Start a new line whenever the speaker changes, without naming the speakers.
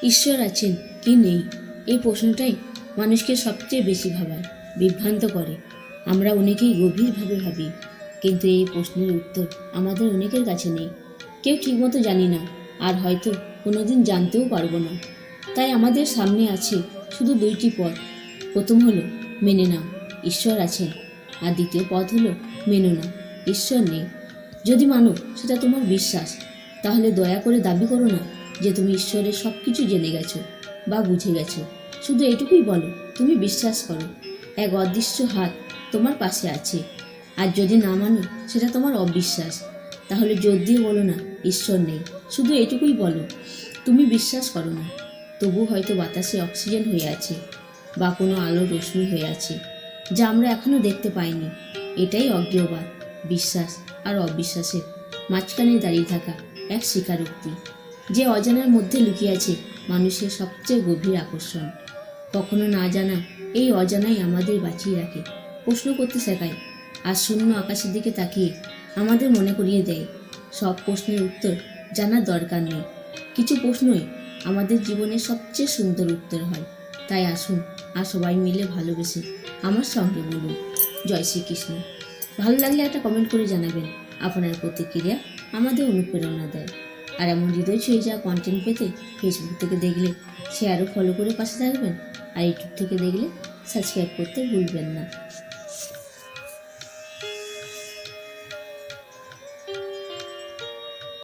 ঈশ্বর আছেন কি নেই, এই প্রশ্নটাই মানুষকে সবচেয়ে বেশি ভাবায়, বিভ্রান্ত করে। আমরা অনেকেই গভীরভাবে ভাবি, কিন্তু এই প্রশ্নের উত্তর আমাদের অনেকের কাছে নেই। কেউ ঠিকমতো জানি না, আর হয়তো কোনোদিন জানতেও পারবো না। তাই আমাদের সামনে আছে শুধু দুইটি পথ। প্রথম হলো মেনে নাও ঈশ্বর আছেন, আর দ্বিতীয় পথ হলো মেনো না, ঈশ্বর নেই। যদি মানো সেটা তোমার বিশ্বাস, তাহলে দয়া করে দাবি করো না যে তুমি ঈশ্বরের সব কিছু জেনে গেছো বা বুঝে গেছো। শুধু এটুকুই বলো তুমি বিশ্বাস করো, এক অদৃশ্য হাত তোমার পাশে আছে। আর যদি না মানো সেটা তোমার অবিশ্বাস, তাহলে জোর দিয়ে বলো না ঈশ্বর নেই। শুধু এটুকুই বলো তুমি বিশ্বাস করো না, তবু হয়তো বাতাসে অক্সিজেন হয়ে আছে বা কোনো আলোর রশ্মি হয়ে আছে, যা আমরা এখনো দেখতে পাইনি। এটাই অজ্ঞেয়বাদ, বিশ্বাস আর অবিশ্বাসের মাঝখানে দাঁড়িয়ে থাকা এক স্বীকারোক্তি, যে অজানার মধ্যে লুকিয়ে আছে মানুষের সবচেয়ে গভীর আকর্ষণ। কখনো না জানা এই অজানাই আমাদের বাঁচিয়ে রাখে, প্রশ্ন করতে শেখায়, আর শূন্য আকাশের দিকে তাকিয়ে আমাদের মনে করিয়ে দেয় সব প্রশ্নের উত্তর জানার দরকার নেই। কিছু প্রশ্নই আমাদের জীবনের সবচেয়ে সুন্দর উত্তর হয়। তাই আসুন আর সবাই মিলে ভালোবেসে আমার সঙ্গে বলুন জয় শ্রীকৃষ্ণ। ভালো লাগলে একটা কমেন্ট করে জানাবেন, আপনার প্রতিক্রিয়া আমাদের অনুপ্রেরণা দেয়। আর এমন হৃদয় ছুঁয়ে যাওয়া কন্টেন্ট পেতে ফেসবুক থেকে দেখলে শেয়ার ও ফলো করে পাশে থাকবেন, আর ইউটিউব থেকে দেখলে সাবস্ক্রাইব করতে ভুলবেন না।